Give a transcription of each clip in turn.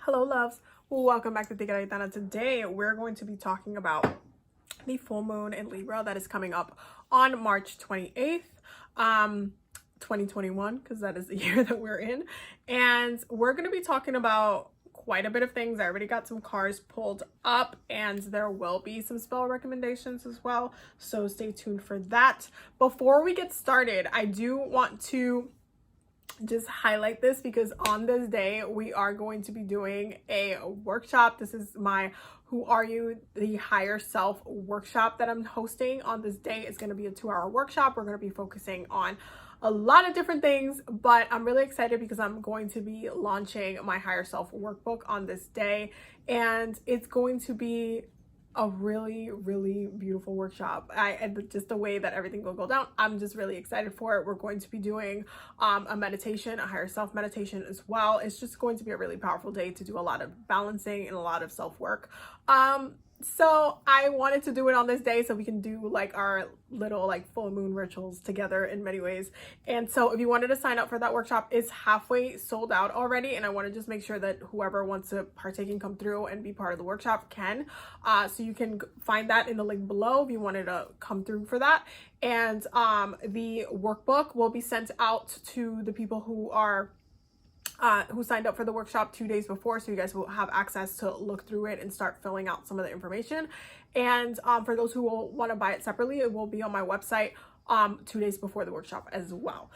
Hello, loves. Welcome back to TigeraGitana. Today, we're going to be talking about the full moon in Libra that is coming up on March 28th, 2021, because that is the year that we're in. And we're going to be talking about quite a bit of things. I already got some cards pulled up, and there will be some spell recommendations as well. So stay tuned for that. Before we get started, I do want to just highlight this because on this day we are going to be doing a workshop. This is my Who Are You, the Higher Self workshop that I'm hosting on this day. It's going to be a 2-hour workshop. We're going to be focusing on a lot of different things, but I'm really excited because I'm going to be launching my Higher Self workbook on this day, and it's going to be a really beautiful workshop. Just the way that everything will go down, I'm just really excited for it. We're going to be doing a meditation, a higher self meditation as well. It's just going to be a really powerful day to do a lot of balancing and a lot of self-work. So I wanted to do it on this day so we can do like our little like full moon rituals together in many ways. And so if you wanted to sign up for that workshop, it's halfway sold out already, and I want to just make sure that whoever wants to partake and come through and be part of the workshop can. So you can find that in the link below if you wanted to come through for that. And the workbook will be sent out to the people who signed up for the workshop 2 days before, so you guys will have access to look through it and start filling out some of the information. And for those who will want to buy it separately, it will be on my website 2 days before the workshop as well.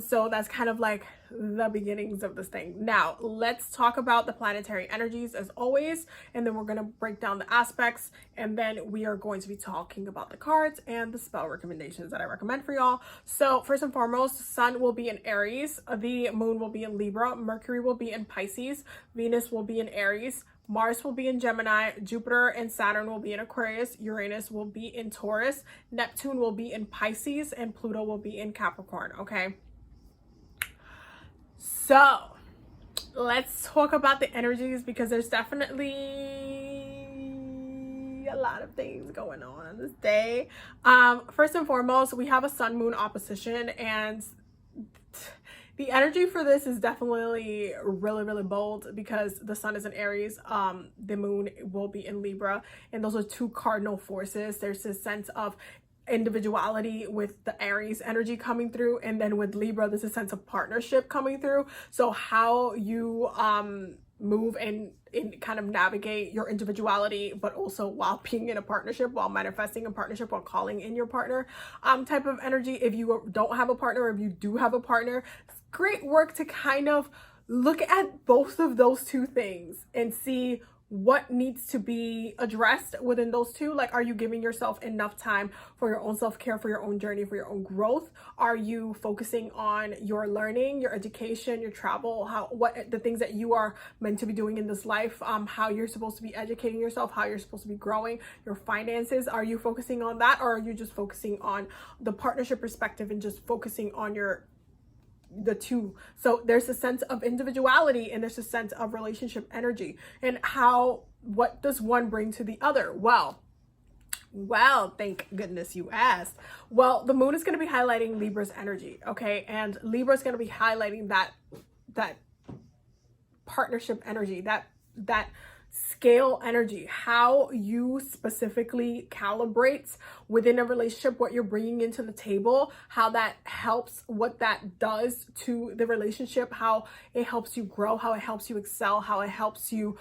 So that's kind of like the beginnings of this thing. Now let's talk about the planetary energies as always, and then we're going to break down the aspects, and then we are going to be talking about the cards and the spell recommendations that I recommend for y'all. So first and foremost, the sun will be in Aries, the moon will be in Libra, Mercury will be in Pisces, Venus will be in Aries, Mars will be in Gemini, Jupiter and Saturn will be in Aquarius, Uranus will be in Taurus, Neptune will be in Pisces, and Pluto will be in Capricorn, okay? So let's talk about the energies, because there's definitely a lot of things going on this day. First and foremost, we have a sun-moon opposition, and the energy for this is definitely really bold because the sun is in Aries, the moon will be in Libra, and those are two cardinal forces. There's this sense of individuality with the Aries energy coming through, and then with Libra there's a sense of partnership coming through. So how you move and kind of navigate your individuality, but also while being in a partnership, while manifesting a partnership, while calling in your partner, type of energy. If you don't have a partner, or if you do have a partner, great work to kind of look at both of those two things and see what needs to be addressed within those two. Like, are you giving yourself enough time for your own self-care, for your own journey, for your own growth? Are you focusing on your learning, your education, your travel, what the things that you are meant to be doing in this life, how you're supposed to be educating yourself, how you're supposed to be growing, your finances? Are you focusing on that, or are you just focusing on the partnership perspective and just focusing on the two? So there's a sense of individuality and there's a sense of relationship energy, and what does one bring to the other? Well, thank goodness you asked. Well, the moon is going to be highlighting Libra's energy, okay? And Libra is going to be highlighting that partnership energy, that scale energy, how you specifically calibrate within a relationship, what you're bringing into the table, how that helps, what that does to the relationship, how it helps you grow, how it helps you excel, how it helps you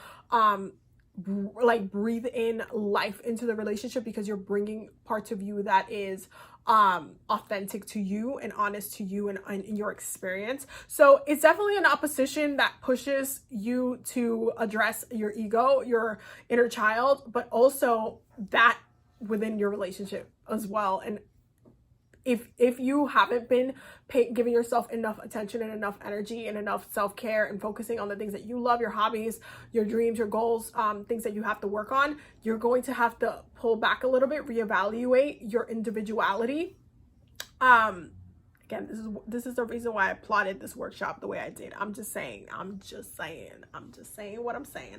like breathe in life into the relationship, because you're bringing parts of you that is authentic to you and honest to you and in your experience. So it's definitely an opposition that pushes you to address your ego, your inner child, but also that within your relationship as well. And if you haven't been giving yourself enough attention and enough energy and enough self-care and focusing on the things that you love, your hobbies, your dreams, your goals, things that you have to work on, you're going to have to pull back a little bit, reevaluate your individuality, Again, this is the reason why I plotted this workshop the way I did. I'm just saying what I'm saying.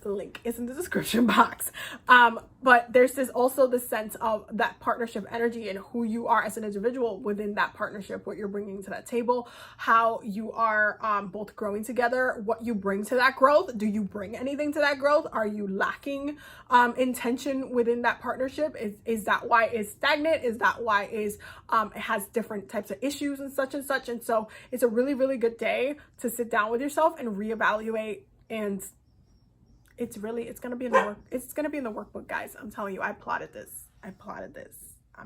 Link is in the description box. But there's also this sense of that partnership energy and who you are as an individual within that partnership, what you're bringing to that table, how you are both growing together, what you bring to that growth. Do you bring anything to that growth? Are you lacking intention within that partnership? Is that why it's stagnant? Is that why it has different types of issues and such? And so it's a really, really good day to sit down with yourself and reevaluate. And it's gonna be in the workbook, guys. I'm telling you, I plotted this. I'm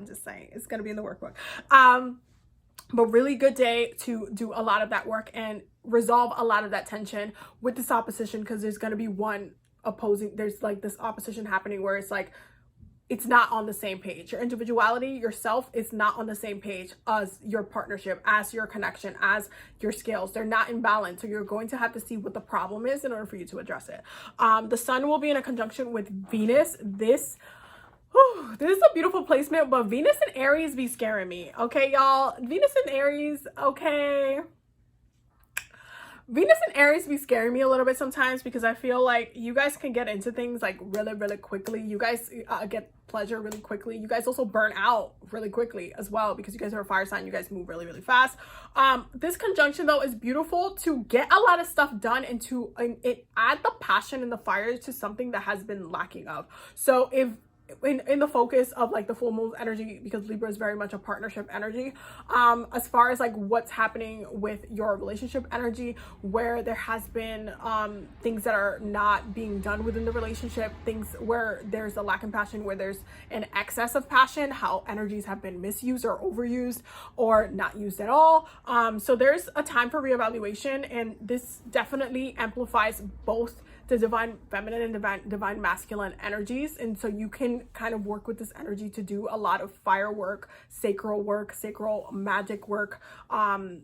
just saying, it's gonna be in the workbook. But really good day to do a lot of that work and resolve a lot of that tension with this opposition, because there's gonna be there's like this opposition happening where it's like, it's not on the same page. Your individuality, yourself, is not on the same page as your partnership, as your connection, as your scales. They're not in balance. So you're going to have to see what the problem is in order for you to address it. The sun will be in a conjunction with Venus. This is a beautiful placement, but Venus and Aries be scaring me. Okay, y'all. Venus and Aries, okay. Venus and Aries be scaring me a little bit sometimes, because I feel like you guys can get into things like really, really quickly. You guys get pleasure really quickly. You guys also burn out really quickly as well, because you guys are a fire sign. You guys move really, really fast. This conjunction though is beautiful to get a lot of stuff done and to add the passion and the fire to something that has been lacking of. So if in the focus of like the full moon energy, because Libra is very much a partnership energy, as far as like what's happening with your relationship energy, where there has been things that are not being done within the relationship, things where there's a lack in passion, where there's an excess of passion, how energies have been misused or overused or not used at all. So there's a time for reevaluation, and this definitely amplifies both the divine feminine and divine masculine energies. And so you can kind of work with this energy to do a lot of fire work, sacral magic work, and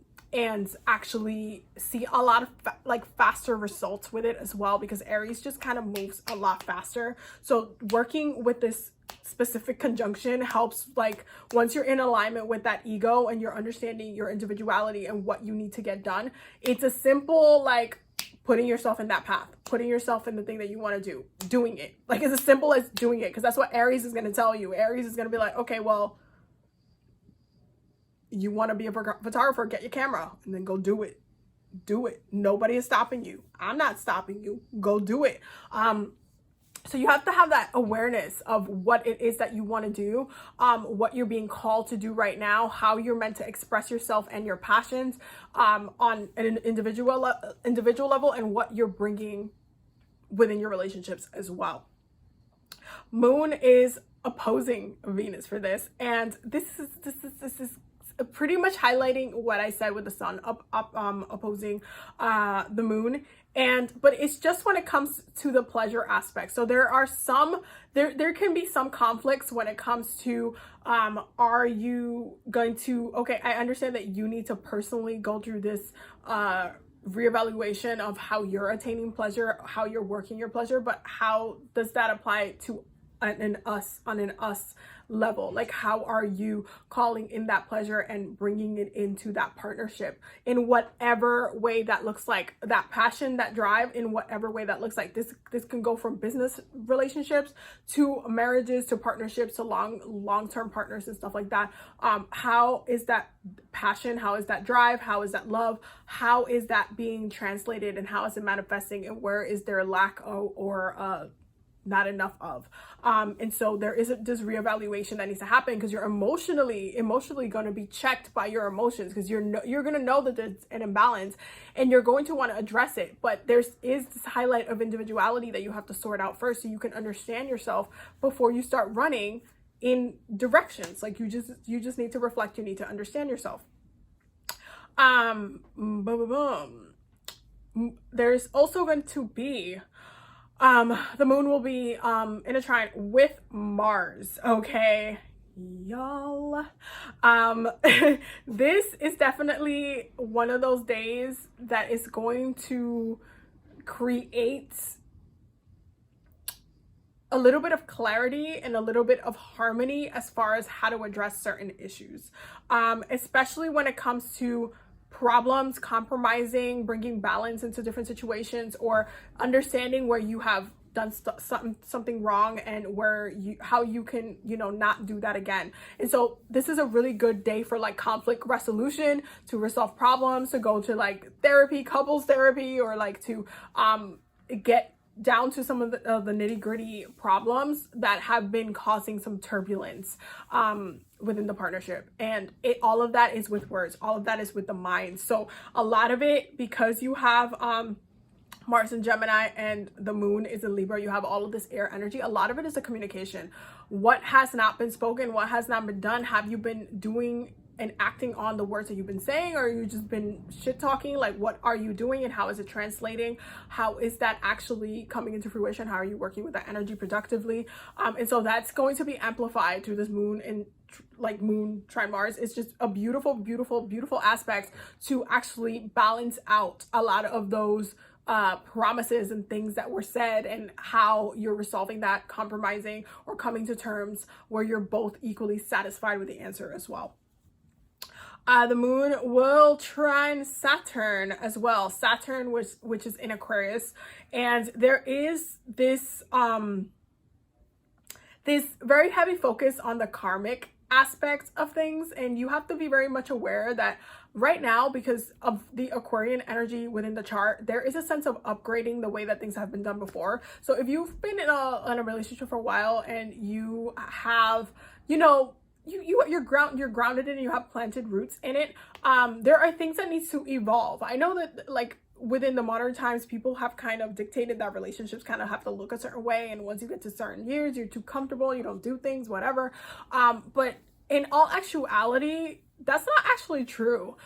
actually see a lot of faster results with it as well, because Aries just kind of moves a lot faster. So working with this specific conjunction helps, like, once you're in alignment with that ego and you're understanding your individuality and what you need to get done, it's a simple, like, putting yourself in that path, putting yourself in the thing that you want to do, doing it. Like, it's as simple as doing it, because that's what Aries is going to tell you. Aries is going to be like, okay, well, you want to be a photographer, get your camera and then go do it. Do it. Nobody is stopping you. I'm not stopping you. Go do it. So you have to have that awareness of what it is that you want to do, what you're being called to do right now, how you're meant to express yourself and your passions on an individual level, and what you're bringing within your relationships as well. Moon is opposing Venus for this, and this is pretty much highlighting what I said with the sun opposing the moon. But it's just when it comes to the pleasure aspect. So there are there can be some conflicts when it comes to, are you going to, okay, I understand that you need to personally go through this reevaluation of how you're attaining pleasure, how you're working your pleasure, but how does that apply to an us level? Like, how are you calling in that pleasure and bringing it into that partnership in whatever way that looks like, that passion, that drive, in whatever way that looks like. This can go from business relationships to marriages to partnerships to long-term partners and stuff like that. How is that passion, how is that drive, how is that love, how is that being translated, and how is it manifesting, and where is there lack or not enough of? And so there is this reevaluation that needs to happen, because you're emotionally going to be checked by your emotions, because you're going to know that there's an imbalance and you're going to want to address it. But is this highlight of individuality that you have to sort out first, so you can understand yourself before you start running in directions. Like, you just need to reflect. You need to understand yourself. There's also going to be the moon will be in a trine with Mars, okay, y'all. This is definitely one of those days that is going to create a little bit of clarity and a little bit of harmony as far as how to address certain issues, especially when it comes to problems, compromising, bringing balance into different situations, or understanding where you have done something wrong and where how you can, you know, not do that again. And so this is a really good day for like conflict resolution, to resolve problems, to go to like therapy, couples therapy, or like to get down to some of the nitty gritty problems that have been causing some turbulence within the partnership. And all of that is with words, all of that is with the mind. So a lot of it, because you have Mars in Gemini and the moon is in Libra, you have all of this air energy. A lot of it is a communication. What has not been spoken, what has not been done? Have you been doing and acting on the words that you've been saying, or you just been shit talking? Like, what are you doing and how is it translating? How is that actually coming into fruition? How are you working with that energy productively? And so that's going to be amplified through this moon and like moon trine Mars. It's just a beautiful, beautiful, beautiful aspect to actually balance out a lot of those promises and things that were said, and how you're resolving that, compromising, or coming to terms where you're both equally satisfied with the answer as well. The moon will trine Saturn as well. Saturn, which is in Aquarius, and there is this this very heavy focus on the karmic aspects of things, and you have to be very much aware that right now, because of the Aquarian energy within the chart, there is a sense of upgrading the way that things have been done before. So if you've been in a relationship for a while and you have, you know, you're grounded in it, you have planted roots in it, there are things that needs to evolve. I know that like within the modern times, people have kind of dictated that relationships kind of have to look a certain way, and once you get to certain years, you're too comfortable, you don't do things, whatever. But in all actuality, that's not actually true.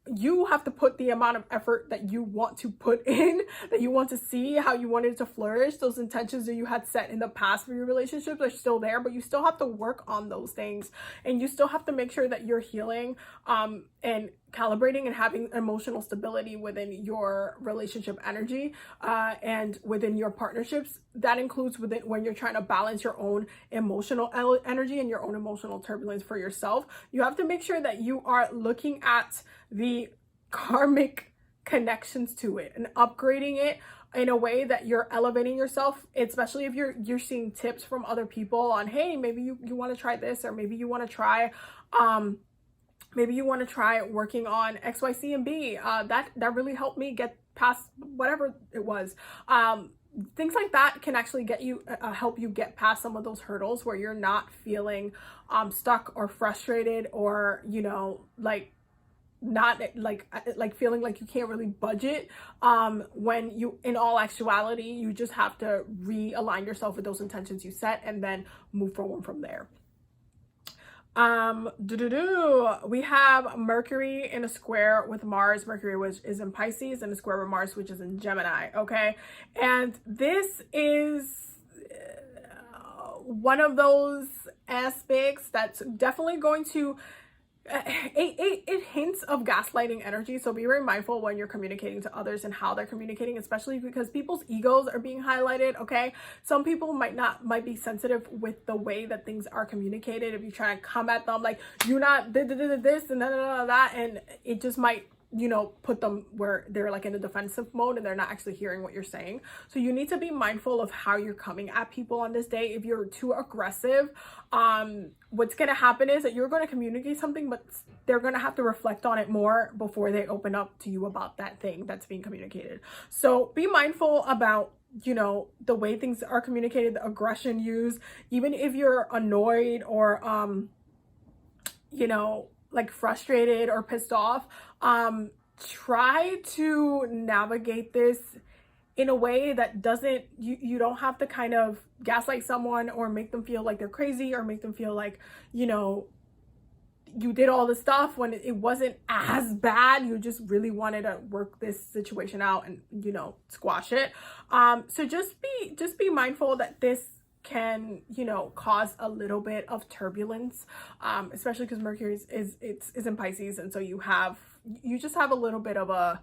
You have to put the amount of effort that you want to put in, that you want to see, how you want it to flourish. Those intentions that you had set in the past for your relationships are still there, but you still have to work on those things, and you still have to make sure that you're healing and calibrating and having emotional stability within your relationship energy and within your partnerships. That includes within when you're trying to balance your own emotional energy and your own emotional turbulence for yourself. You have to make sure that you are looking at the karmic connections to it and upgrading it in a way that you're elevating yourself, especially if you're seeing tips from other people on, hey, maybe you want to try this, or maybe you want to try working on X, Y, C, and B. That really helped me get past whatever it was. Things like that can actually get you help you get past some of those hurdles where you're not feeling stuck or frustrated, or, you know, like not like feeling like you can't really budget, when you, in all actuality, you just have to realign yourself with those intentions you set and then move forward from there. We have Mercury in a square with Mars. Mercury, which is in Pisces, and a square with Mars, which is in Gemini. Okay, and this is one of those aspects that's definitely going to it hints of gaslighting energy. So be very mindful when you're communicating to others and how they're communicating, especially because people's egos are being highlighted. Okay, some people might be sensitive with the way that things are communicated. If you try to come at them like, you're not this and that, and it just might, you know, put them where they're like in a defensive mode and they're not actually hearing what you're saying. So you need to be mindful of how you're coming at people on this day. If you're too aggressive, what's going to happen is that you're going to communicate something, but they're going to have to reflect on it more before they open up to you about that thing that's being communicated. So be mindful about, you know, the way things are communicated, the aggression used. Even if you're annoyed or, you know, like frustrated or pissed off, try to navigate this in a way that doesn't, you don't have to kind of gaslight someone or make them feel like they're crazy, or make them feel like, you know, you did all this stuff when it wasn't as bad. You just really wanted to work this situation out and, you know, squash it. So just be mindful that this can, you know, cause a little bit of turbulence, especially because Mercury is in Pisces, and so you just have a little bit of a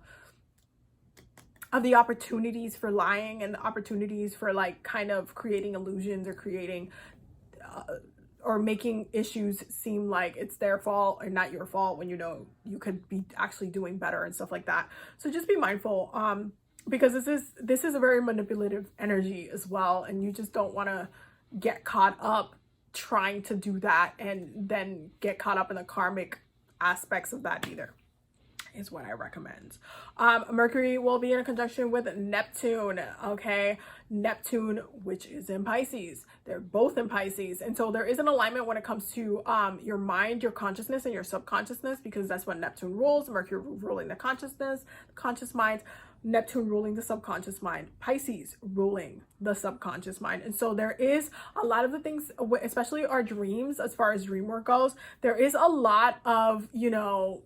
of the opportunities for lying and the opportunities for like kind of creating illusions or creating or making issues seem like it's their fault or not your fault when you know you could be actually doing better and stuff like that. So just be mindful, because this is a very manipulative energy as well, and you just don't want to get caught up trying to do that and then get caught up in the karmic aspects of that either, is what I recommend. Mercury will be in a conjunction with Neptune, okay? Neptune, which is in Pisces. They're both in Pisces. And so there is an alignment when it comes to your mind, your consciousness, and your subconsciousness, because that's what Neptune rules. Mercury ruling the consciousness, the conscious mind. Neptune ruling the subconscious mind, Pisces ruling the subconscious mind. And so there is a lot of the things, especially our dreams, as far as dream work goes, there is a lot of, you know,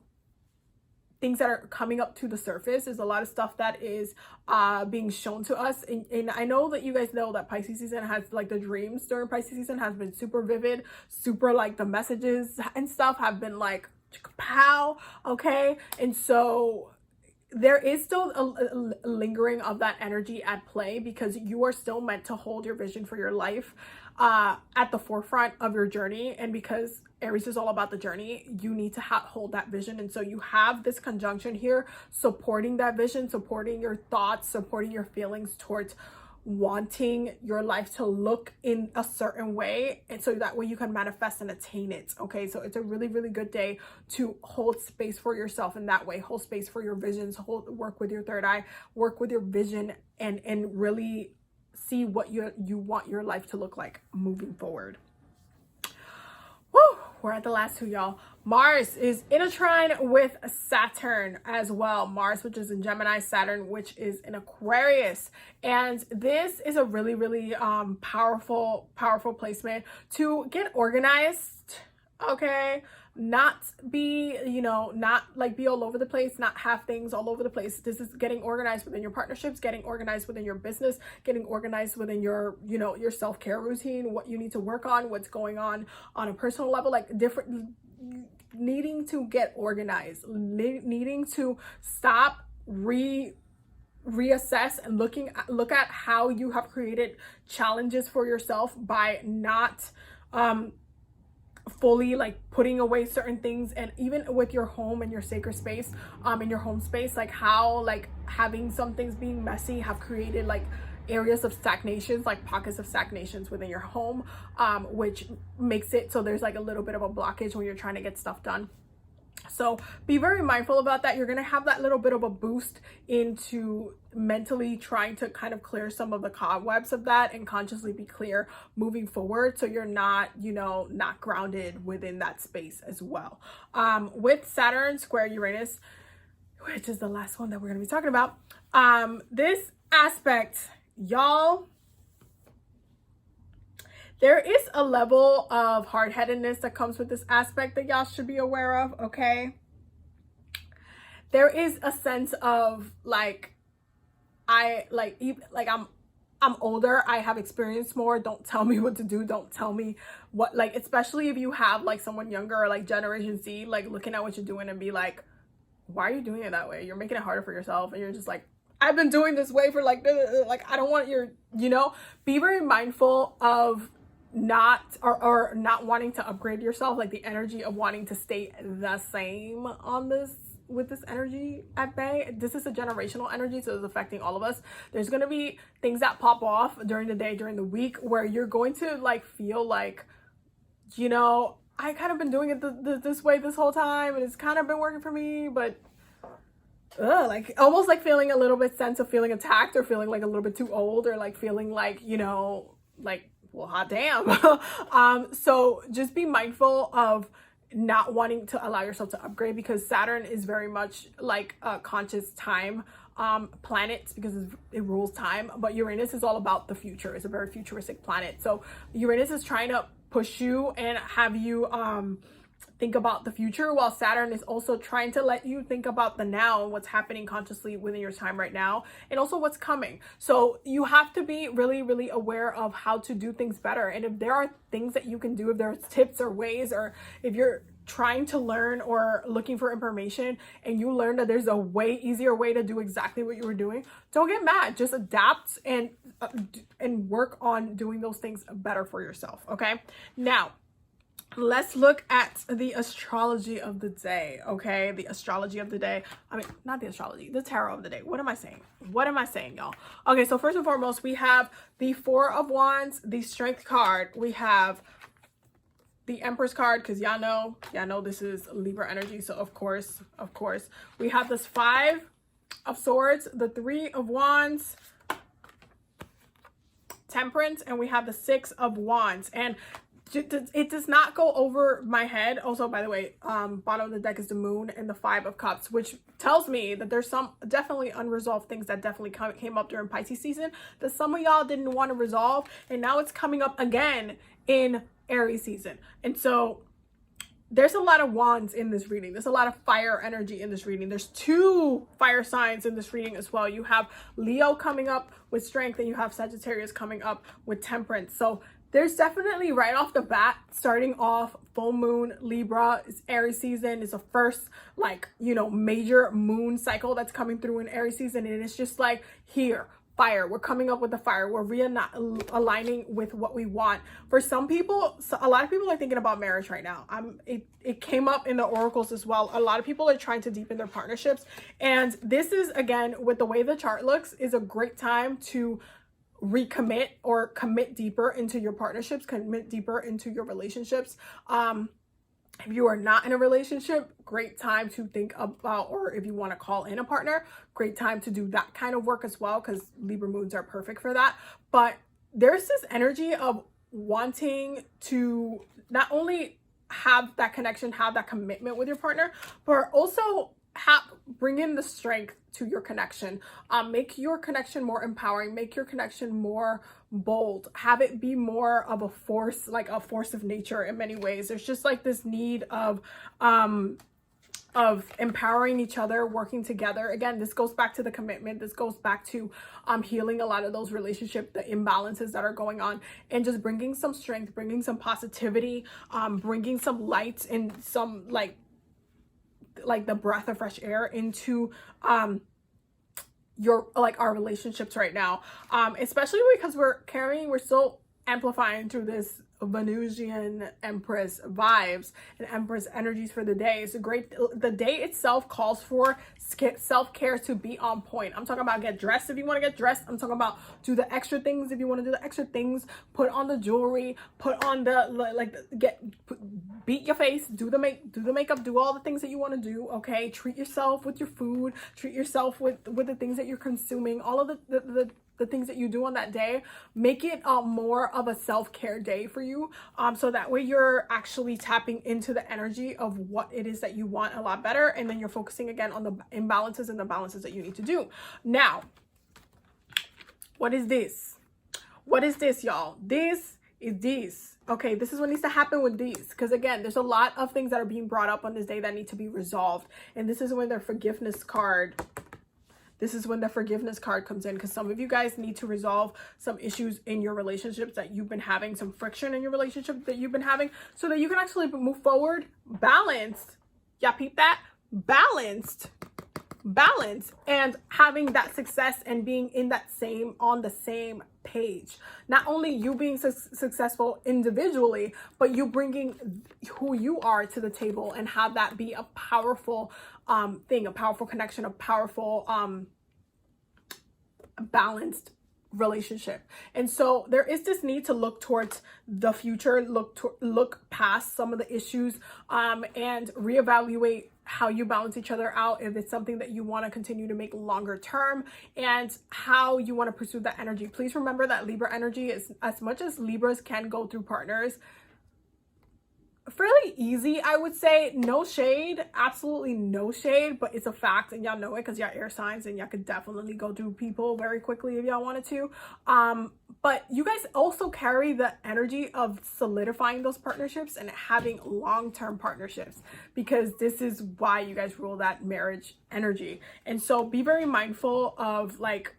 things that are coming up to the surface. There's a lot of stuff that is being shown to us. And I know that you guys know that Pisces season has, like, the dreams during Pisces season has been super vivid, super, like, the messages and stuff have been like, pow, okay? And so there is still a lingering of that energy at play, because you are still meant to hold your vision for your life at the forefront of your journey. And because Aries is all about the journey, you need to hold that vision. And so you have this conjunction here supporting that vision, supporting your thoughts, supporting your feelings towards wanting your life to look in a certain way, and so that way you can manifest and attain it. Okay, so it's a really, really good day to hold space for yourself in that way. Hold space for your visions, work with your third eye, work with your vision, and really see what you want your life to look like moving forward. Woo, we're at the last two, y'all. Mars is in a trine with Saturn as well. Mars, which is in Gemini, Saturn, which is in Aquarius. And this is a really, really powerful placement to get organized, okay? Not be, you know, not like be all over the place, not have things all over the place. This is getting organized within your partnerships, getting organized within your business, getting organized within your, you know, your self-care routine, what you need to work on, what's going on a personal level, like different, needing to get organized, needing to stop, reassess and look at how you have created challenges for yourself by not fully like putting away certain things. And even with your home and your sacred space, in your home space, like how like having some things being messy have created like areas of stagnations, like pockets of stagnations within your home, which makes it so there's like a little bit of a blockage when you're trying to get stuff done. So be very mindful about that. You're going to have that little bit of a boost into mentally trying to kind of clear some of the cobwebs of that and consciously be clear moving forward, so you're not, you know, not grounded within that space as well. With Saturn square Uranus, which is the last one that we're going to be talking about, this aspect, y'all, there is a level of hard-headedness that comes with this aspect that y'all should be aware of, okay? There is a sense of like, I'm older, I have experienced more, don't tell me what to do, don't tell me what, like, especially if you have like someone younger or like Generation Z, like looking at what you're doing and be like, why are you doing it that way? You're making it harder for yourself. And you're just like, I've been doing this way for like I don't want your, you know, be very mindful of not or not wanting to upgrade yourself, like the energy of wanting to stay the same on this, with this energy at bay. This is a generational energy, so it's affecting all of us. There's going to be things that pop off during the day, during the week, where you're going to like feel like, you know, I kind of been doing it this way this whole time and it's kind of been working for me, but like almost like feeling a little bit sense of feeling attacked, or feeling like a little bit too old, or like feeling like, you know, like, well, hot damn. So just be mindful of not wanting to allow yourself to upgrade, because Saturn is very much like a conscious time planet, because it rules time. But Uranus is all about the future. It's a very futuristic planet. So Uranus is trying to push you and have you think about the future, while Saturn is also trying to let you think about the now and what's happening consciously within your time right now, and also what's coming. So you have to be really, really aware of how to do things better. And if there are things that you can do, if there's tips or ways, or if you're trying to learn or looking for information and you learn that there's a way easier way to do exactly what you were doing, don't get mad. Just adapt and work on doing those things better for yourself. Okay, now let's look at the astrology of the day. Okay, the astrology of the day. I mean, not the astrology, the tarot of the day. What am I saying? What am I saying, y'all? Okay, so first and foremost, we have the Four of Wands, the Strength card. We have the Empress card, because y'all know this is Libra energy. So of course, we have this Five of Swords, the Three of Wands, Temperance, and we have the Six of Wands. And it does not go over my head. Also, by the way, bottom of the deck is the Moon and the Five of Cups, which tells me that there's some definitely unresolved things that definitely came up during Pisces season that some of y'all didn't want to resolve, and now it's coming up again in Aries season. And so there's a lot of wands in this reading. There's a lot of fire energy in this reading. There's 2 fire signs in this reading as well. You have Leo coming up with Strength, and you have Sagittarius coming up with Temperance. So there's definitely, right off the bat, starting off, full moon, Libra, it's Aries season. It's the first, like, you know, major moon cycle that's coming through in Aries season. And it's just like, here, fire. We're coming up with the fire. We're realigning with what we want. For some people, a lot of people are thinking about marriage right now. It came up in the oracles as well. A lot of people are trying to deepen their partnerships. And this is, again, with the way the chart looks, is a great time to recommit or commit deeper into your partnerships, commit deeper into your relationships. If you are not in a relationship, great time to think about, or if you want to call in a partner, great time to do that kind of work as well, because Libra moons are perfect for that. But there's this energy of wanting to not only have that connection, have that commitment with your partner, but also bring in the strength to your connection. Make your connection more empowering, make your connection more bold, have it be more of a force, like a force of nature in many ways. There's just like this need of empowering each other, working together. Again, this goes back to the commitment. This goes back to healing a lot of those relationship, the imbalances that are going on, and just bringing some strength, bringing some positivity, bringing some light and some like the breath of fresh air into our relationships right now, especially because we're still amplifying through this Venusian Empress vibes and Empress energies for the day. It's a great, the day itself calls for self-care to be on point. I'm talking about get dressed if you want to get dressed. I'm talking about do the extra things if you want to do the extra things. Put on the jewelry, put on the beat your face, do the makeup, do all the things that you want to do. Okay, treat yourself with your food, treat yourself with the things that you're consuming, all of the things that you do on that day. Make it more of a self-care day for you, so that way you're actually tapping into the energy of what it is that you want a lot better, and then you're focusing again on the imbalances and the balances that you need to do. Now, what is this? What is this, y'all? This is this. Okay, this is what needs to happen with these, because again, there's a lot of things that are being brought up on this day that need to be resolved, and this is when their forgiveness card comes in, because some of you guys need to resolve some issues in your relationships that you've been having, some friction in your relationship that you've been having, so that you can actually move forward balanced. Y'all peep that? Balanced, and having that success and being on the same page. Not only you being successful individually, but you bringing who you are to the table, and have that be a powerful thing, a powerful connection, a powerful balanced relationship. And so there is this need to look towards the future, look past some of the issues, and reevaluate how you balance each other out, if it's something that you want to continue to make longer term, and how you want to pursue that energy. Please remember that Libra energy is, as much as Libras can go through partners, fairly easy, I would say. No shade, absolutely no shade, but it's a fact, and y'all know it because y'all air signs, and y'all could definitely go through people very quickly if y'all wanted to. But you guys also carry the energy of solidifying those partnerships and having long-term partnerships, because this is why you guys rule that marriage energy. And so be very mindful of like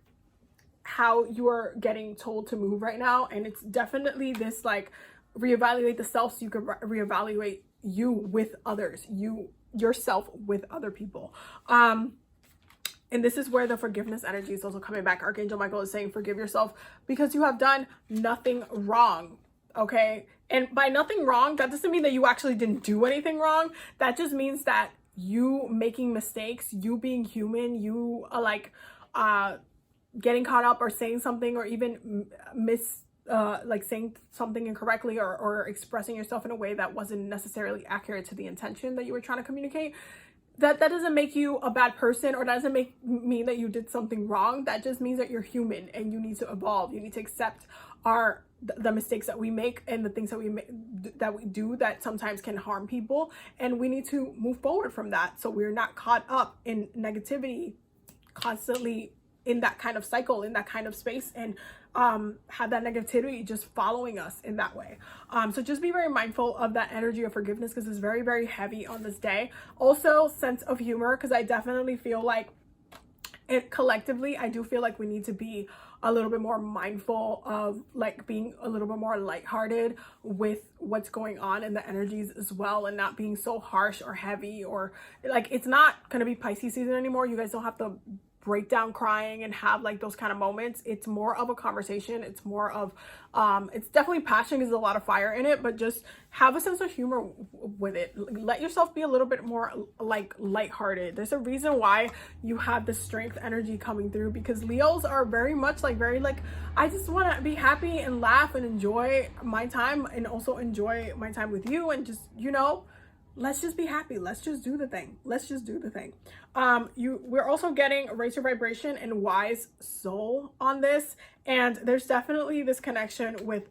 how you are getting told to move right now, and it's definitely this like reevaluate the self, so you can reevaluate you with others, yourself with other people. And this is where the forgiveness energy is also coming back. Archangel Michael is saying, forgive yourself because you have done nothing wrong. Okay. And by nothing wrong, that doesn't mean that you actually didn't do anything wrong. That just means that you making mistakes, you being human, you are like, getting caught up or saying something, or even like saying something incorrectly, or expressing yourself in a way that wasn't necessarily accurate to the intention that you were trying to communicate. That doesn't make you a bad person, or doesn't mean that you did something wrong. That just means that you're human and you need to evolve. You need to accept the mistakes that we make and the things that we do that sometimes can harm people, and we need to move forward from that, so we're not caught up in negativity constantly, in that kind of cycle, in that kind of space, and have that negativity just following us in that way. So just be very mindful of that energy of forgiveness, because it's very, very heavy on this day. Also, sense of humor, because I definitely feel like collectively, I do feel like we need to be a little bit more mindful of like being a little bit more lighthearted with what's going on in the energies as well, and not being so harsh or heavy, or like, it's not going to be Pisces season anymore. You guys don't have to break down crying and have like those kind of moments. It's more of a conversation. It's more of it's definitely passion, because there's a lot of fire in it, but just have a sense of humor with it. Let yourself be a little bit more like lighthearted. There's a reason why you have the strength energy coming through, because Leos are very much like I just want to be happy and laugh and enjoy my time, and also enjoy my time with you, and just, let's just be happy. Let's just do the thing. Let's just do the thing. We're also getting raise your vibration and wise soul on this. And there's definitely this connection with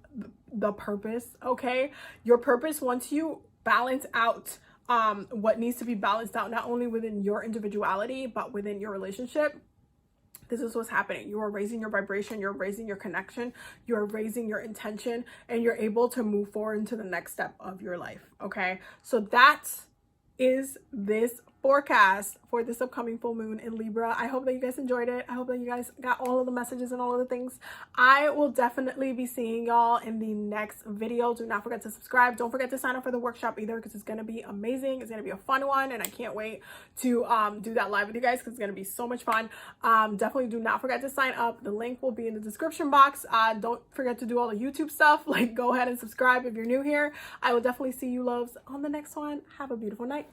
the purpose. Okay. Your purpose, once you balance out what needs to be balanced out, not only within your individuality, but within your relationship. This is what's happening. You are raising your vibration, you're raising your connection, you're raising your intention, and you're able to move forward into the next step of your life. Okay. So that is this forecast for this upcoming full moon in Libra. I hope that you guys enjoyed it. I hope that you guys got all of the messages and all of the things. I will definitely be seeing y'all in the next video. Do not forget to subscribe. Don't forget to sign up for the workshop either, because it's going to be amazing. It's going to be a fun one, and I can't wait to do that live with you guys, because it's going to be so much fun. Definitely do not forget to sign up. The link will be in the description box. Don't forget to do all the YouTube stuff. Like, go ahead and subscribe if you're new here. I will definitely see you loves on the next one. Have a beautiful night.